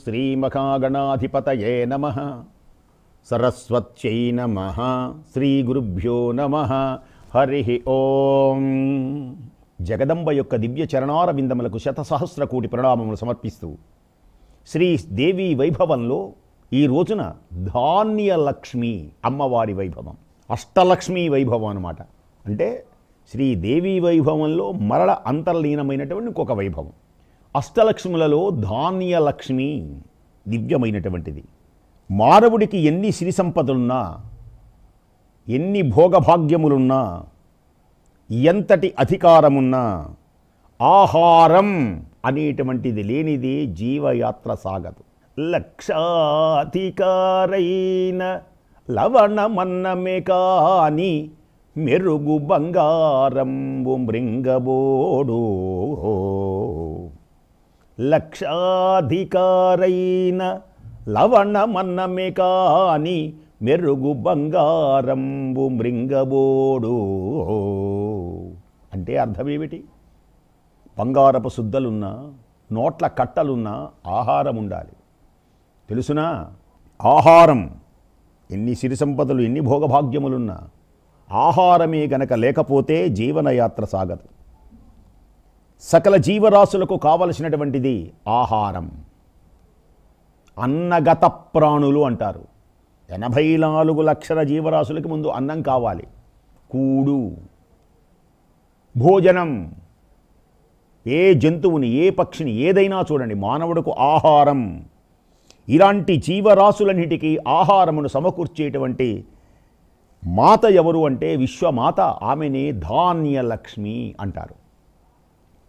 శ్రీమహాగణాధిపతయే నమః. సరస్వత్యై నమః. శ్రీగురుభ్యో నమః. హరి ఓం. జగదంబ యొక్క దివ్య చరణార విందములకు శతసహస్ర కోటి ప్రణామములు సమర్పిస్తూ శ్రీ దేవీ వైభవంలో ఈ రోజున ధాన్యలక్ష్మి అమ్మవారి వైభవం, అష్టలక్ష్మీ వైభవం అన్నమాట. అంటే శ్రీదేవీ వైభవంలో మరల అంతర్లీనమైనటువంటి ఇంకొక వైభవం. అష్టలక్ష్ములలో ధాన్యలక్ష్మి దివ్యమైనటువంటిది. మానవుడికి ఎన్ని సిరి సంపదలున్నా, ఎన్ని భోగభాగ్యములున్నా, ఎంతటి అధికారమున్నా, ఆహారం అనేటువంటిది లేనిదే జీవయాత్ర సాగదు. లక్షాధికారైన లవణమన్నమే కాని మెరుగు బంగారంబు మృంగబోడు. లక్షాధికారైన లవణమన్నమే కాని మెరుగు బంగారంబు మృంగబోడు. అంటే అర్థమేమిటి? బంగారపు శుద్ధలున్నా, నోట్ల కట్టలున్నా ఆహారం ఉండాలి. తెలుసునా? ఆహారం, ఎన్ని సిరి సంపదలు, ఎన్ని భోగభాగ్యములున్నా ఆహారమే గనక లేకపోతే జీవనయాత్ర సాగదు. సకల జీవరాశులకు కావలసినటువంటిది ఆహారం. అన్నగత ప్రాణులు అంటారు. 84 లక్షల జీవరాశులకి ముందు అన్నం కావాలి. కూడు, భోజనం. ఏ జంతువుని, ఏ పక్షిని, ఏదైనా చూడండి, మానవుడికి ఆహారం. ఇలాంటి జీవరాశులన్నిటికీ ఆహారమును సమకూర్చేటువంటి మాత ఎవరు అంటే విశ్వమాత. ఆమెనే ధాన్యలక్ష్మి అంటారు.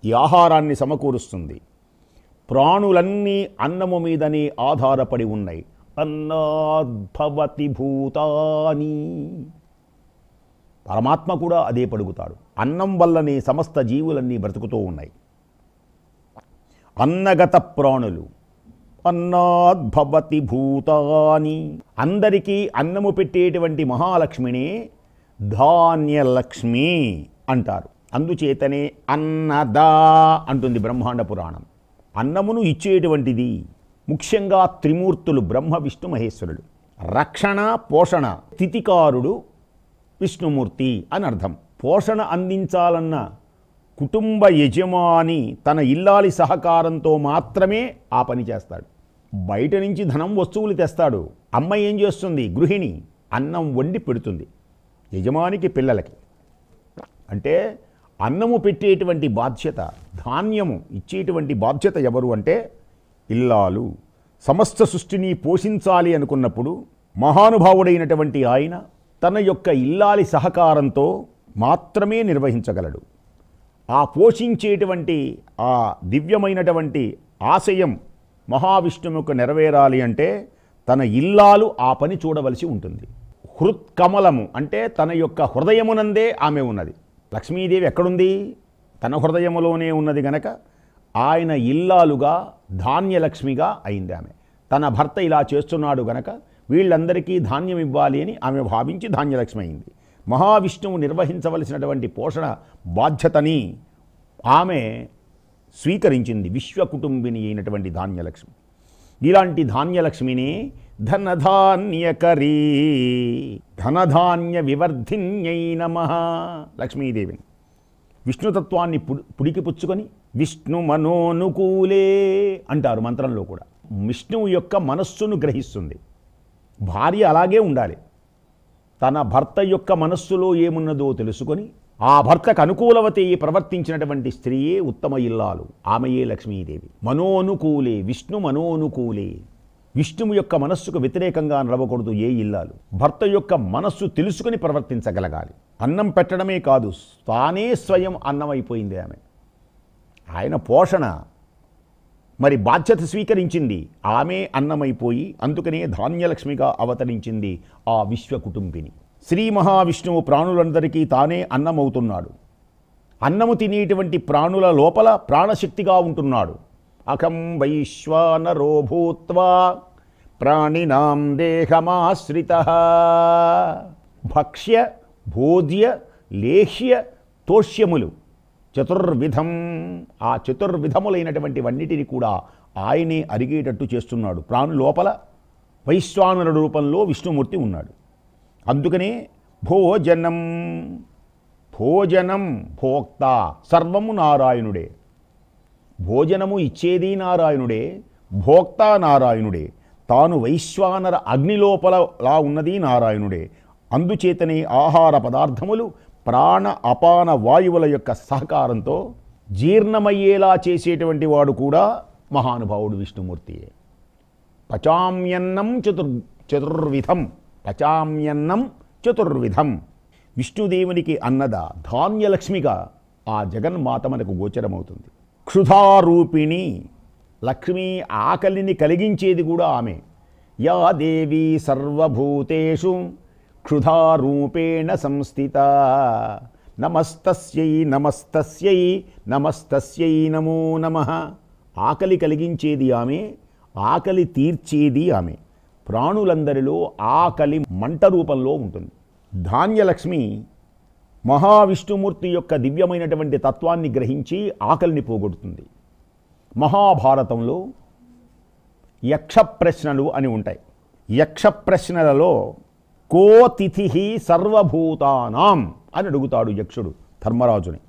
ఈ ఆహారాన్ని సమకూరుస్తుంది. ప్రాణులన్నీ అన్నము మీదనే ఆధారపడి ఉన్నాయి. అన్నాద్భవతి భూతాని. పరమాత్మ కూడా అదే పడుగుతాడు. అన్నం వల్లనే సమస్త జీవులన్నీ బ్రతుకుతూ ఉన్నాయి. అన్నగత ప్రాణులు. అన్నాద్భవతి భూతాని. అందరికీ అన్నము పెట్టేటువంటి మహాలక్ష్మినే ధాన్యలక్ష్మి అంటారు. అందుచేతనే అన్నదా అంటుంది బ్రహ్మాండ పురాణం. అన్నమును ఇచ్చేటువంటిది ముఖ్యంగా త్రిమూర్తులు బ్రహ్మ విష్ణు మహేశ్వరుడు. రక్షణ, పోషణ, స్థితికారుడు విష్ణుమూర్తి అని అర్థం. పోషణ అందించాలన్న కుటుంబ యజమాని తన ఇల్లాలి సహకారంతో మాత్రమే ఆ పని చేస్తాడు. బయట నుంచి ధనం, వస్తువులు తెస్తాడు. అమ్మ ఏం చేస్తుంది? గృహిణి అన్నం వండి పెడుతుంది యజమానికి, పిల్లలకి. అంటే అన్నము పెట్టేటువంటి బాధ్యత, ధాన్యము ఇచ్చేటువంటి బాధ్యత ఎవరు అంటే ఇల్లాలు. సమస్త సృష్టిని పోషించాలి అనుకున్నప్పుడు మహానుభావుడైనటువంటి ఆయన తన యొక్క ఇల్లాలి సహకారంతో మాత్రమే నిర్వహించగలడు. ఆ పోషించేటువంటి ఆ దివ్యమైనటువంటి ఆశయం మహావిష్ణువుకు నెరవేరాలి అంటే తన ఇల్లాలు ఆ పని చూడవలసి ఉంటుంది. హృత్కమలము అంటే తన యొక్క హృదయమునందే ఆమె ఉన్నది. లక్ష్మీదేవి ఎక్కడుంది? తన హృదయములోనే ఉన్నది గనక ఆయన ఇల్లాలుగా ధాన్యలక్ష్మిగా అయింది ఆమె. తన భర్త ఇలా చేస్తున్నాడు గనక వీళ్ళందరికీ ధాన్యం ఇవ్వాలి అని ఆమె భావించి ధాన్యలక్ష్మి అయింది. మహావిష్ణువు నిర్వహించవలసినటువంటి పోషణ బాధ్యతని ఆమె స్వీకరించింది. విశ్వకుటుంబిని అయినటువంటి ధాన్యలక్ష్మి. ఇలాంటి ధాన్యలక్ష్మిని ధనధాన్యకరీ, ధనధాన్య వివర్ధిన్యై నమః లక్ష్మీదేవిని. విష్ణుతత్వాన్ని పుడికి పుచ్చుకొని విష్ణు మనోనుకూలే అంటారు మంత్రంలో కూడా. విష్ణువు యొక్క మనస్సును గ్రహిస్తుంది. భార్య అలాగే ఉండాలి. తన భర్త యొక్క మనస్సులో ఏమున్నదో తెలుసుకొని ఆ భర్తకు అనుకూలవతి ప్రవర్తించినటువంటి స్త్రీయే ఉత్తమ ఇల్లాలు. ఆమెయే లక్ష్మీదేవి. మనోనుకూలే, విష్ణు మనోనుకూలే. విష్ణువు యొక్క మనస్సుకు వ్యతిరేకంగా నడవకూడదు ఏ ఇల్లాలు. భర్త యొక్క మనస్సు తెలుసుకుని ప్రవర్తించగలగాలి. అన్నం పెట్టడమే కాదు, తానే స్వయం అన్నమైపోయింది ఆమె. ఆయన పోషణ మరి బాధ్యత స్వీకరించింది. ఆమె అన్నమైపోయి అందుకనే ధాన్యలక్ష్మిగా అవతరించింది ఆ విశ్వకుటుంబిని. శ్రీ మహావిష్ణువు ప్రాణులందరికీ తానే అన్నమవుతున్నాడు. అన్నము తినేటువంటి ప్రాణుల లోపల ప్రాణశక్తిగా ఉంటున్నాడు. అఖం వైశ్వానరో భూత్వా ప్రాణినాం దేహమాశ్రితః. భక్ష్య, భోజ్య, లేహ్య, తోష్యములు చతుర్విధం, ఆ చతుర్విధములైనటువంటివన్నిటిని కూడా ఆయనే అరిగేటట్టు చేస్తున్నాడు. ప్రాణు లోపల వైశ్వానరుడు రూపంలో విష్ణుమూర్తి ఉన్నాడు. అందుకనే భోజనం, భోజనం భోక్త సర్వము నారాయణుడే. భోజనము ఇచ్చేది నారాయణుడే, భోక్త నారాయణుడే. తాను వైశ్వానర అగ్నిలోపలలా ఉన్నది నారాయణుడే. అందుచేతనే ఆహార పదార్థములు ప్రాణ అపాన వాయువుల యొక్క సహకారంతో జీర్ణమయ్యేలా చేసేటువంటి వాడు కూడా మహానుభావుడు విష్ణుమూర్తియే. పచామ్యన్నం చతుర్విధం, పచామ్యన్నం చతుర్విధం. విష్ణుదేవునికి అన్నద ధాన్యలక్ష్మిగా ఆ జగన్మాత మనకు గోచరమవుతుంది. క్షుధారూపిణి లక్ష్మి, ఆకలిని కలిగించేది కూడా ఆమె. యా దేవీ సర్వభూతేషు క్షుధారూపేణ సంస్థిత. నమస్తస్యై నమస్తస్యై నమస్తస్యై నమో నమః. ఆకలి కలిగించేది ఆమె, ఆకలి తీర్చేది ఆమె. ప్రాణులందరిలో ఆకలి మంట రూపంలో ఉంటుంది. ధాన్యలక్ష్మి మహావిష్ణుమూర్తి యొక్క దివ్యమైనటువంటి తత్వాన్ని గ్రహించి ఆకలిని పోగొడుతుంది. మహాభారతంలో యక్ష ప్రశ్నలు అని ఉంటాయి. యక్ష ప్రశ్నలలో కో తిథి సర్వభూతానాం అని అడుగుతాడు యక్షుడు ధర్మరాజుని.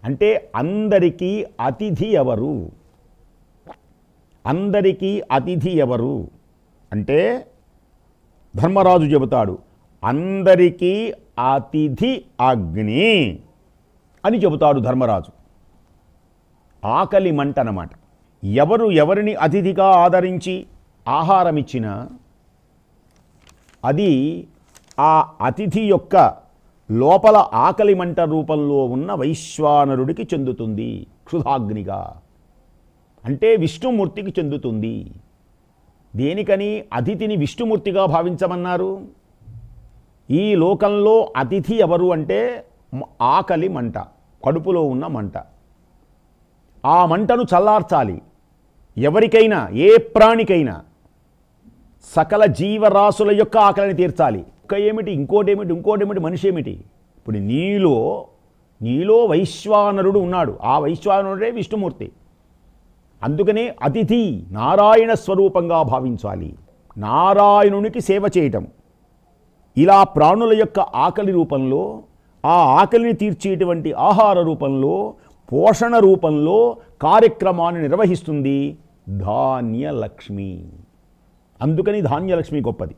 అంటే అందరికీ అతిథి ఎవరు, అందరికీ అతిథి ఎవరు అంటే ధర్మరాజు చెబుతాడు, అందరికీ అతిథి అగ్ని అని చెబుతాడు ధర్మరాజు. ఆకలి మంట అన్నమాట. ఎవరు ఎవరిని అతిథిగా ఆదరించి ఆహారం ఇచ్చినా అది ఆ అతిథి యొక్క లోపల ఆకలి మంట రూపంలో ఉన్న వైశ్వానరుడికి చెందుతుంది. క్షుధాగ్నిగా అంటే విష్ణుమూర్తికి చెందుతుంది. దేనికని అతిథిని విష్ణుమూర్తిగా భావించమన్నారు? ఈ లోకంలో అతిథి ఎవరు అంటే ఆకలి మంట, కడుపులో ఉన్న మంట. ఆ మంటను చల్లార్చాలి. ఎవరికైనా, ఏ ప్రాణికైనా, సకల జీవరాశుల యొక్క ఆకలిని తీర్చాలి. ఏమిటి, ఇంకోటేమిటి, మనిషి ఏమిటి? ఇప్పుడు నీలో వైశ్వానరుడు ఉన్నాడు. ఆ వైశ్వానరుడే విష్ణుమూర్తి. అందుకనే అతిథి నారాయణ స్వరూపంగా భావించాలి. నారాయణునికి సేవ చేయటం. ఇలా ప్రాణుల యొక్క ఆకలి రూపంలో, ఆ ఆకలిని తీర్చేటువంటి ఆహార రూపంలో, పోషణ రూపంలో కార్యక్రమాన్ని నిర్వహిస్తుంది ధాన్యలక్ష్మి. అందుకని ధాన్యలక్ష్మి గొప్పది.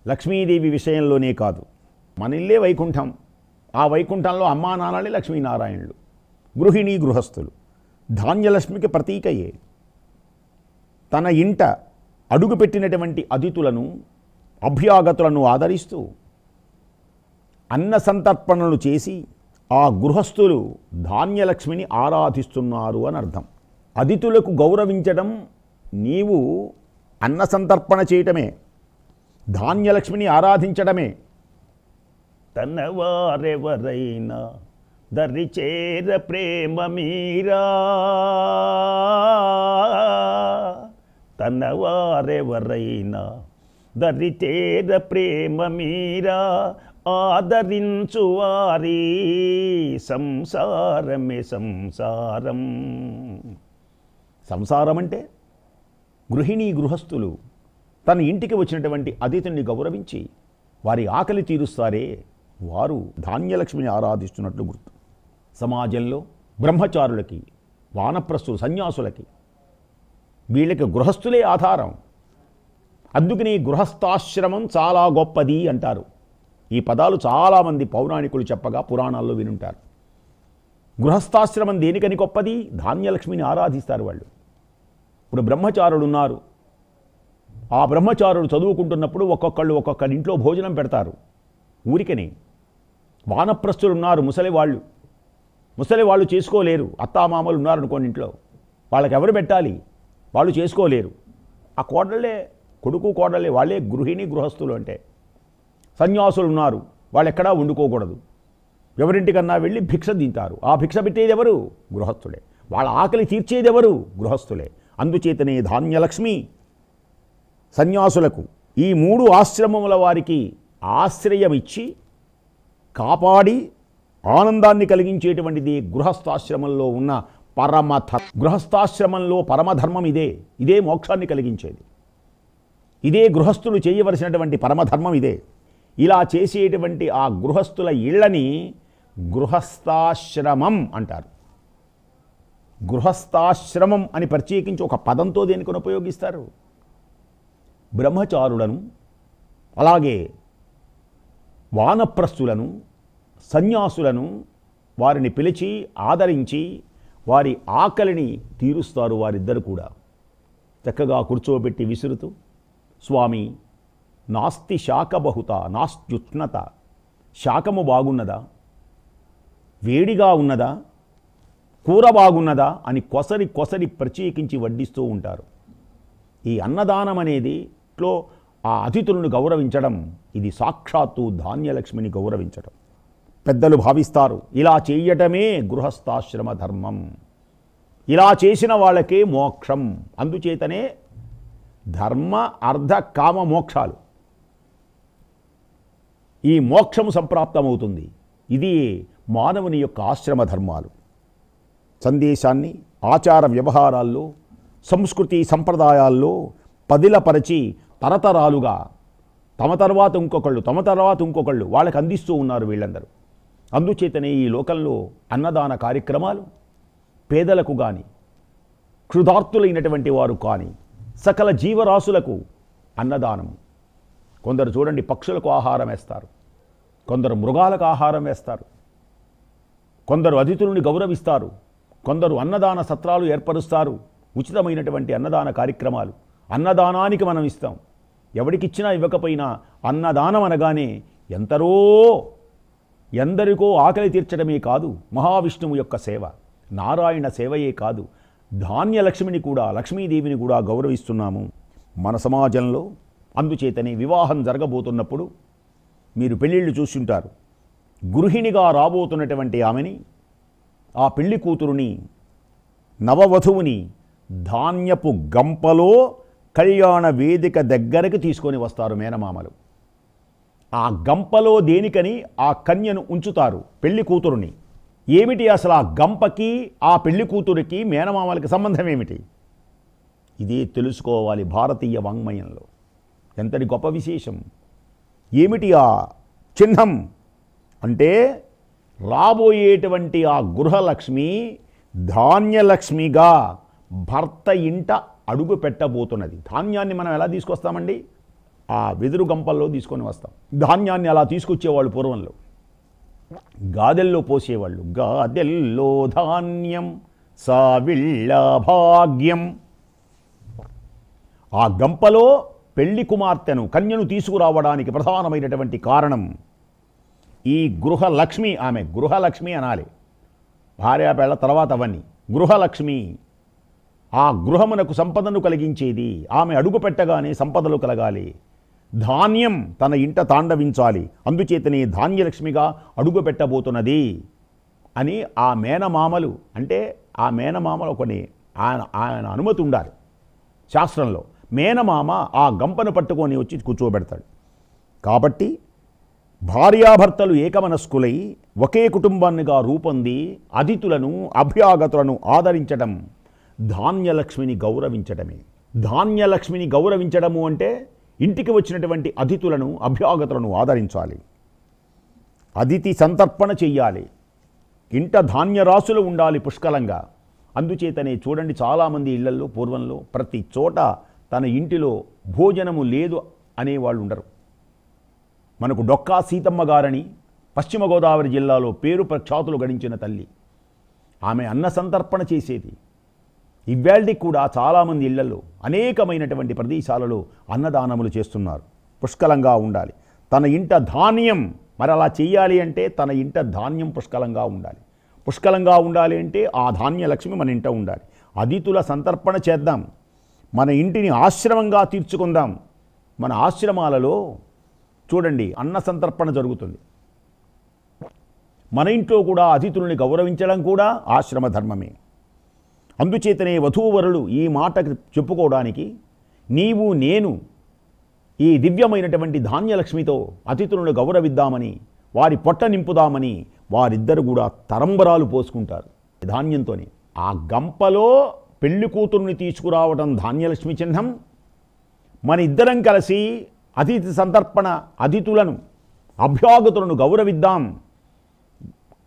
లక్ష్మీదేవి విషయంలోనే కాదు, మన ఇల్లే వైకుంఠం. ఆ వైకుంఠంలో అమ్మా నాన్నలే లక్ష్మీనారాయణులు, గృహిణీ గృహస్థులు. ధాన్యలక్ష్మికి ప్రతీకయే. తన ఇంట అడుగుపెట్టినటువంటి అతిథులను, అభ్యాగతులను ఆదరిస్తూ అన్న సంతర్పణలు చేసి ఆ గృహస్థులు ధాన్యలక్ష్మిని ఆరాధిస్తున్నారు అని అర్థం. అతిథులకు గౌరవించడం నీవు అన్న సంతర్పణ చేయటమే, ధాన్యలక్ష్మిని ఆరాధించడమే. తనవారెవరైనా దరిచేర ప్రేమ మీరా, తనవారెవరైనా దరిచేర ప్రేమ మీరా, ఆదరించు వారి సంసారమే సంసారం. సంసారం అంటే గృహిణీ గృహస్థులు తన ఇంటికి వచ్చినటువంటి అతిథుల్ని గౌరవించి వారి ఆకలి తీరుస్తారే, వారు ధాన్యలక్ష్మిని ఆరాధిస్తున్నట్లు గుర్తు. సమాజంలో బ్రహ్మచారులకి, వానప్రస్థులు, సన్యాసులకి, వీళ్ళకి గృహస్థులే ఆధారం. అందుకని గృహస్థాశ్రమం చాలా గొప్పది అంటారు. ఈ పదాలు చాలామంది పౌరాణికులు చెప్పగా పురాణాల్లో వినుంటారు. గృహస్థాశ్రమం దేనికని గొప్పది? ధాన్యలక్ష్మిని ఆరాధిస్తారు వాళ్ళు. ఇప్పుడు బ్రహ్మచారులు ఉన్నారు. ఆ బ్రహ్మచారులు చదువుకుంటున్నప్పుడు ఒక్కొక్క ఇంట్లో భోజనం పెడతారు ఊరికని. వానప్రస్థులు ఉన్నారు, ముసలి వాళ్ళు చేసుకోలేరు. అత్తామామలు ఉన్నారనుకోండి ఇంట్లో, వాళ్ళకి ఎవరు పెట్టాలి? వాళ్ళు చేసుకోలేరు. ఆ కోడళ్ళే, కొడుకు కోడళ్ళే, వాళ్ళే గృహిణి గృహస్థులు. అంటే సన్యాసులు ఉన్నారు, వాళ్ళు ఎక్కడా వండుకోకూడదు, ఎవరింటికన్నా వెళ్ళి భిక్ష తింటారు. ఆ భిక్ష పెట్టేది ఎవరు? గృహస్థులే. వాళ్ళ ఆకలి తీర్చేది ఎవరు? గృహస్థులే. అందుచేతనే ధాన్యలక్ష్మి సన్యాసులకు, ఈ 3 ఆశ్రమముల వారికి ఆశ్రయమిచ్చి కాపాడి ఆనందాన్ని కలిగించేటువంటిది గృహస్థాశ్రమంలో ఉన్న గృహస్థాశ్రమంలో పరమధర్మం ఇదే మోక్షాన్ని కలిగించేది. ఇదే గృహస్థులు చేయవలసినటువంటి పరమధర్మం ఇదే. ఇలా చేసేటువంటి ఆ గృహస్థుల ఇళ్ళని గృహస్థాశ్రమం అంటారు. గృహస్థాశ్రమం అని ప్రత్యేకించి ఒక పదంతో దేనికొని ఉపయోగిస్తారు? బ్రహ్మచారులను, అలాగే వానప్రస్థులను, సన్యాసులను వారిని పిలిచి ఆదరించి వారి ఆకలిని తీరుస్తారు. వారిద్దరు కూడా చక్కగా కూర్చోబెట్టి విసురుతూ, స్వామి నాస్తి శాక బహుత నాస్త్యుష్ణత, శాకము బాగున్నదా, వేడిగా ఉన్నదా, కూర బాగున్నదా అని కొసరి కొసరి ప్రత్యేకించి వడ్డిస్తూ ఉంటారు. ఈ అన్నదానం అనేది ఆ అతిథులను గౌరవించడం, ఇది సాక్షాత్తు ధాన్యలక్ష్మిని గౌరవించడం. పెద్దలు భావిస్తారు ఇలా చేయటమే గృహస్థాశ్రమ ధర్మం, ఇలా చేసిన వాళ్ళకే మోక్షం. అందుచేతనే ధర్మ అర్థ కామ మోక్షాలు, ఈ మోక్షము సంప్రాప్తమవుతుంది. ఇది మానవుని యొక్క ఆశ్రమ ధర్మాలు. సందేశాన్ని ఆచార వ్యవహారాల్లో, సంస్కృతి సంప్రదాయాల్లో పదిలపరచి తరతరాలుగా తమ తర్వాత ఇంకొకళ్ళు వాళ్ళకి అందిస్తూ ఉన్నారు వీళ్ళందరూ. అందుచేతనే ఈ లోకంలో అన్నదాన కార్యక్రమాలు పేదలకు కానీ, క్షుధార్తులైనటువంటి వారు కానీ, సకల జీవరాశులకు అన్నదానము. కొందరు చూడండి పక్షులకు ఆహారం వేస్తారు, కొందరు మృగాలకు ఆహారం వేస్తారు, కొందరు అతిథులను గౌరవిస్తారు, కొందరు అన్నదాన సత్రాలు ఏర్పరుస్తారు. ఉచితమైనటువంటి అన్నదాన కార్యక్రమాలు. అన్నదానానికి మనం ఇస్తాం. ఎవడికిచ్చినా ఇవ్వకపోయినా అన్నదానం అనగానే ఎందరికో ఆకలి తీర్చడమే కాదు, మహావిష్ణువు యొక్క సేవ, నారాయణ సేవయే కాదు, ధాన్యలక్ష్మిని కూడా, లక్ష్మీదేవిని కూడా గౌరవిస్తున్నాము మన సమాజంలో. అందుచేతనే వివాహం జరగబోతున్నప్పుడు మీరు పెళ్ళిళ్ళు చూస్తుంటారు. గృహిణిగా రాబోతున్నటువంటి ఆమెని, ఆ పెళ్లి కూతురుని, నవవధువుని ధాన్యపు గంపలో కళ్యాణ వేదిక దగ్గరకు తీసుకొని వస్తారు మేనమామలు. ఆ గంపలో దేనికని ఆ కన్యను ఉంచుతారు, పెళ్లి కూతురుని. ఏమిటి అసలు ఆ గంపకి, ఆ పెళ్లి కూతురికి, మేనమామలకి సంబంధం ఏమిటి? ఇదే తెలుసుకోవాలి భారతీయ వాంగ్మయంలో. ఎంతటి గొప్ప విశేషం! ఏమిటి ఆ చిహ్నం అంటే, రాబోయేటువంటి ఆ గృహలక్ష్మి ధాన్యలక్ష్మిగా భర్త ఇంట అడుగు పెట్టబోతున్నది. ధాన్యాన్ని మనం ఎలా తీసుకొస్తామండి? ఆ వెదురు గంపల్లో తీసుకొని వస్తాం. ధాన్యాన్ని అలా తీసుకొచ్చేవాళ్ళు పూర్వంలో, గాదెల్లో పోసేవాళ్ళు. గాదెల్లో ధాన్యం సావిళ్ళ భాగ్యం. ఆ గంపలో పెళ్లి కుమార్తెను, కన్యను తీసుకురావడానికి ప్రధానమైనటువంటి కారణం ఈ గృహలక్ష్మి. ఆమె గృహలక్ష్మి అనాలి, భార్యాపేళ్ల తర్వాత అవన్నీ. గృహలక్ష్మి ఆ గృహమునకు సంపదను కలిగించేది. ఆమె అడుగు పెట్టగానే సంపదలు కలగాలి, ధాన్యం తన ఇంట తాండవించాలి. అందుచేతనే ధాన్యలక్ష్మిగా అడుగు పెట్టబోతున్నది అని ఆ మేనమామలు, అంటే ఆ మేనమామలు ఆయన అనుమతి ఉండాలి శాస్త్రంలో. మేనమామ ఆ గంపను పట్టుకొని వచ్చి కూర్చోబెడతాడు. కాబట్టి భార్యాభర్తలు ఏకమనస్కులై ఒకే కుటుంబాన్నిగా రూపొంది అతిథులను, అభ్యాగతులను ఆదరించడం ధాన్యలక్ష్మిని గౌరవించడమే. ధాన్యలక్ష్మిని గౌరవించడము అంటే ఇంటికి వచ్చినటువంటి అతిథులను, అభ్యాగతులను ఆదరించాలి, అతిథి సంతర్పణ చెయ్యాలి, ఇంట ధాన్యరాశులు ఉండాలి పుష్కలంగా. అందుచేతనే చూడండి చాలామంది ఇళ్లల్లో పూర్వంలో ప్రతి చోట తన ఇంటిలో భోజనము లేదు అనేవాళ్ళు ఉండరు. మనకు డొక్కా సీతమ్మ గారని పశ్చిమ గోదావరి జిల్లాలో పేరు ప్రఖ్యాతులు గడించిన తల్లి, ఆమె అన్న సంతర్పణ చేసేది. ఇవాళకి కూడా చాలామంది ఇళ్లలో, అనేకమైనటువంటి ప్రదేశాలలో అన్నదానములు చేస్తున్నారు. పుష్కలంగా ఉండాలి తన ఇంట ధాన్యం. మరి అలా చెయ్యాలి అంటే తన ఇంట ధాన్యం పుష్కలంగా ఉండాలి. పుష్కలంగా ఉండాలి అంటే ఆ ధాన్యలక్ష్మి మన ఇంట ఉండాలి. అతిథుల సంతర్పణ చేద్దాం, మన ఇంటిని ఆశ్రమంగా తీర్చుకుందాం. మన ఆశ్రమాలలో చూడండి అన్న సంతర్పణ జరుగుతుంది. మన ఇంట్లో కూడా అతిథుల్ని గౌరవించడం కూడా ఆశ్రమ ధర్మమే. అందుచేతనే వధూవరులు ఈ మాట చెప్పుకోవడానికి, నీవు నేను ఈ దివ్యమైనటువంటి ధాన్యలక్ష్మితో అతిథులను గౌరవిద్దామని, వారి పొట్ట నింపుదామని వారిద్దరు కూడా తరంబరాలు పోసుకుంటారు ధాన్యంతోనే. ఆ గంపలో పెళ్లి కూతుర్ని తీసుకురావడం ధాన్యలక్ష్మి చిహ్నం. మన ఇద్దరం కలిసి అతిథి సంతర్పణ అతిథులను అభ్యాగతులను గౌరవిద్దాం,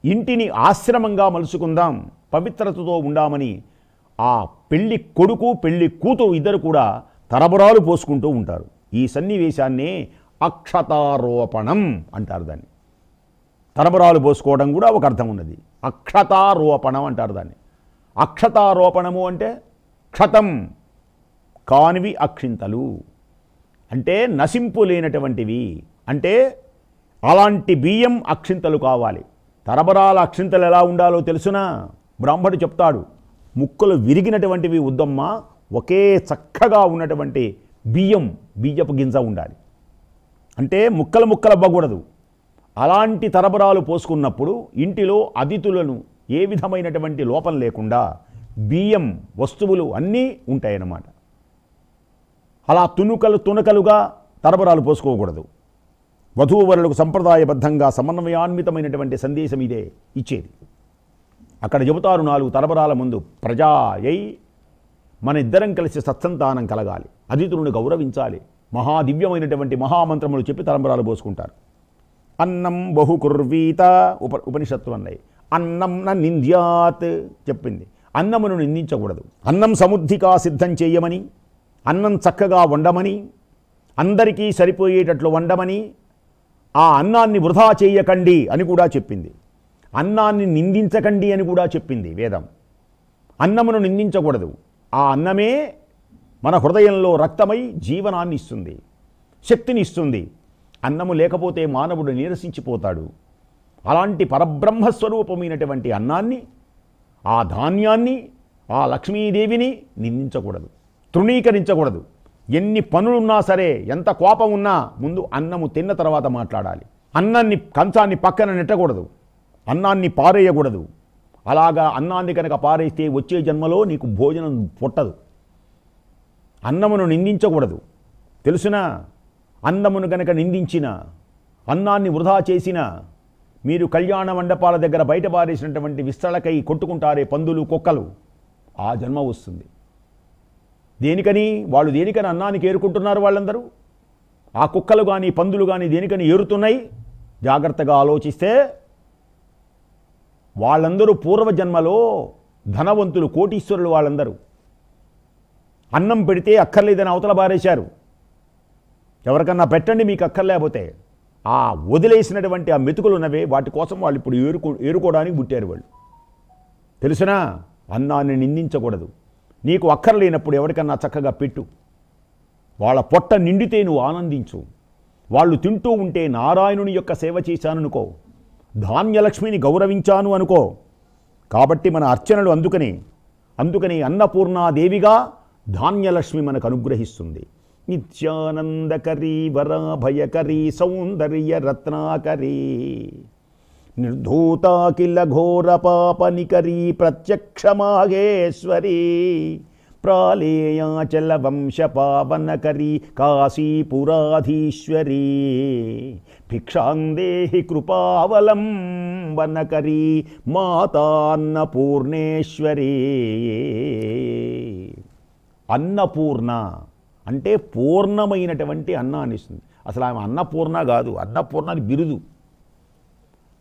ఇంటిని ఆశ్రమంగా మలుచుకుందాం, పవిత్రతతో ఉండామని ఆ పెళ్లి కొడుకు పెళ్లి కూతురు ఇద్దరు కూడా తరబరాలు పోసుకుంటూ ఉంటారు. ఈ సన్నివేశాన్నే అక్షతారోపణం అంటారు. దాన్ని తరబరాలు పోసుకోవడం కూడా ఒక అర్థం ఉన్నది. అక్షతారోపణం అంటారు దాన్ని. అక్షతారోపణము అంటే క్షతం కానివి అక్షింతలు అంటే నశింపు లేనటువంటివి. అంటే అలాంటి బియ్యం అక్షింతలు కావాలి. తరబరాల అక్షింతలు ఎలా ఉండాలో తెలుసునా? బ్రాహ్మడు చెప్తాడు, ముక్కలు విరిగినటువంటివి వద్దమ్మ, ఒకే చక్కగా ఉన్నటువంటి బియ్యపు గింజ ఉండాలి. అంటే ముక్కలు అవ్వకూడదు. అలాంటి తరబరాలు పోసుకున్నప్పుడు ఇంటిలో అతిథులను ఏ విధమైనటువంటి లోపం లేకుండా బియ్యం వస్తువులు అన్నీ ఉంటాయన్నమాట. అలా తునకలుగా తరబరాలు పోసుకోకూడదు. వధూవరులకు సంప్రదాయబద్ధంగా సమన్వయాన్వితమైనటువంటి సందేశం ఇదే ఇచ్చేది. అక్కడ చెబుతారు, 4 తరబరాల ముందు ప్రజాయై మన ఇద్దరం కలిసి సత్సంతానం కలగాలి, అతిథులను గౌరవించాలి, మహాదివ్యమైనటువంటి మహామంత్రములు చెప్పి తరంబరాలు పోసుకుంటారు. అన్నం బహుకుర్వీత ఉపనిషత్తు అన్నాయి. అన్నం న నింద్యాత్ చెప్పింది. అన్నమును నిందించకూడదు. అన్నం సమృద్ధిగా సిద్ధం చేయమని, అన్నం చక్కగా వండమని, అందరికీ సరిపోయేటట్లు వండమని, ఆ అన్నాన్ని వృధా చేయకండి అని కూడా చెప్పింది. అన్నాన్ని నిందించకండి అని కూడా చెప్పింది వేదం. అన్నమును నిందించకూడదు. ఆ అన్నమే మన హృదయంలో రక్తమై జీవనాన్ని ఇస్తుంది, శక్తిని ఇస్తుంది. అన్నము లేకపోతే మానవుడు నీరసించిపోతాడు. అలాంటి పరబ్రహ్మస్వరూపమైనటువంటి అన్నాన్ని, ఆ ధాన్యాన్ని, ఆ లక్ష్మీదేవిని నిందించకూడదు, తృణీకరించకూడదు. ఎన్ని పనులున్నా సరే, ఎంత కోపం ఉన్నా ముందు అన్నము తిన్న తర్వాత మాట్లాడాలి. కంచాన్ని పక్కన నెట్టకూడదు, అన్నాన్ని పారేయకూడదు. అలాగా అన్నాన్ని కనుక పారేస్తే వచ్చే జన్మలో నీకు భోజనం పుట్టదు. అన్నమును నిందించకూడదు తెలుసునా? అన్నమును కనుక నిందించిన, అన్నాన్ని వృధా చేసిన, మీరు కళ్యాణ మండపాల దగ్గర బయట పారేసినటువంటి విస్తళ్ళకై కొట్టుకుంటారే పందులు కుక్కలు, ఆ జన్మ వస్తుంది. దేనికని? వాళ్ళు దేనికని అన్నానికి ఏరుకుంటున్నారు? వాళ్ళందరూ ఆ కుక్కలు కానీ పందులు కానీ దేనికని ఏరుతున్నాయి? జాగ్రత్తగా ఆలోచిస్తే వాళ్ళందరూ పూర్వజన్మలో ధనవంతులు, కోటీశ్వరులు. వాళ్ళందరూ అన్నం పెడితే అక్కర్లేదని అవతల బారేశారు. ఎవరికన్నా పెట్టండి మీకు అక్కర్లేకపోతే. ఆ వదిలేసినటువంటి ఆ మెతుకులు ఉన్నవే, వాటి కోసం వాళ్ళు ఇప్పుడు ఏరుకోవడానికి పుట్టారు వాళ్ళు. తెలుసునా? అన్నాన్ని నిందించకూడదు. నీకు అక్కర్లేనప్పుడు ఎవరికన్నా చక్కగా పెట్టు. వాళ్ళ పొట్ట నిండితే నువ్వు ఆనందించు. వాళ్ళు తింటూ ఉంటే నారాయణుని యొక్క సేవ చేశాననుకో, ధాన్యలక్ష్మిని గౌరవించాను అనుకో. కాబట్టి మన అర్చనలు అందుకని అన్నపూర్ణాదేవిగా ధాన్యలక్ష్మి మనకు అనుగ్రహిస్తుంది. నిత్యానందకరీ వరాభయకరీ సౌందర్య రత్నాకరీ నిర్ధూతాకిల ఘోర పాపనికరీ ప్రత్యక్షమాగేశ్వరీ ప్రాళేయాచల వంశ పావనకరీ కాశీపురాధీశ్వరీ భిక్షాందేహి కృపావలంబనకరీ మాతాన్నపూర్ణేశ్వరీ. అన్నపూర్ణ అంటే పూర్ణమైనటువంటి అన్నాన్ని ఇస్తుంది. అసలు ఆమె అన్నపూర్ణ కాదు, అన్నపూర్ణని బిరుదు.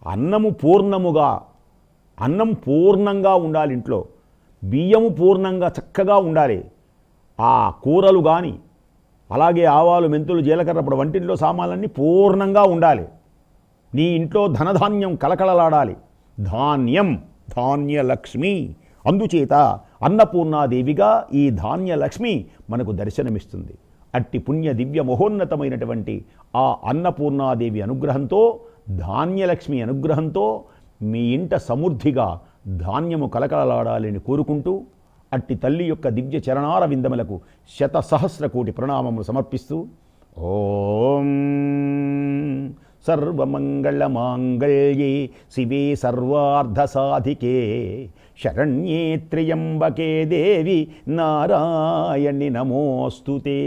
అన్నము పూర్ణముగా, అన్నం పూర్ణంగా ఉండాలి ఇంట్లో. బియ్యము పూర్ణంగా చక్కగా ఉండాలి. ఆ కూరలు కానీ, అలాగే ఆవాలు, మెంతులు, జీలకర్ర, ఇప్పుడు వంటింట్లో సామాన్లన్నీ పూర్ణంగా ఉండాలి. నీ ఇంట్లో ధనధాన్యం కలకలలాడాలి. ధాన్యం, ధాన్యలక్ష్మి. అందుచేత అన్నపూర్ణాదేవిగా ఈ ధాన్యలక్ష్మి మనకు దర్శనమిస్తుంది. అట్టి పుణ్య దివ్య మహోన్నతమైనటువంటి ఆ అన్నపూర్ణాదేవి అనుగ్రహంతో, ధాన్యలక్ష్మి అనుగ్రహంతో మీ ఇంట సమృద్ధిగా ధాన్యము కలకలలాడాలని కోరుకుంటూ, అట్టి తల్లి యొక్క దివ్య చరణార విందములకు 100,000 కోటి ప్రణామములు సమర్పిస్తూ, ఓం సర్వమంగళమాంగళ్యే శివే సర్వార్ధసాధికే శరణ్యే త్ర్యంబకే దేవి నారాయణి నమోస్తుతే.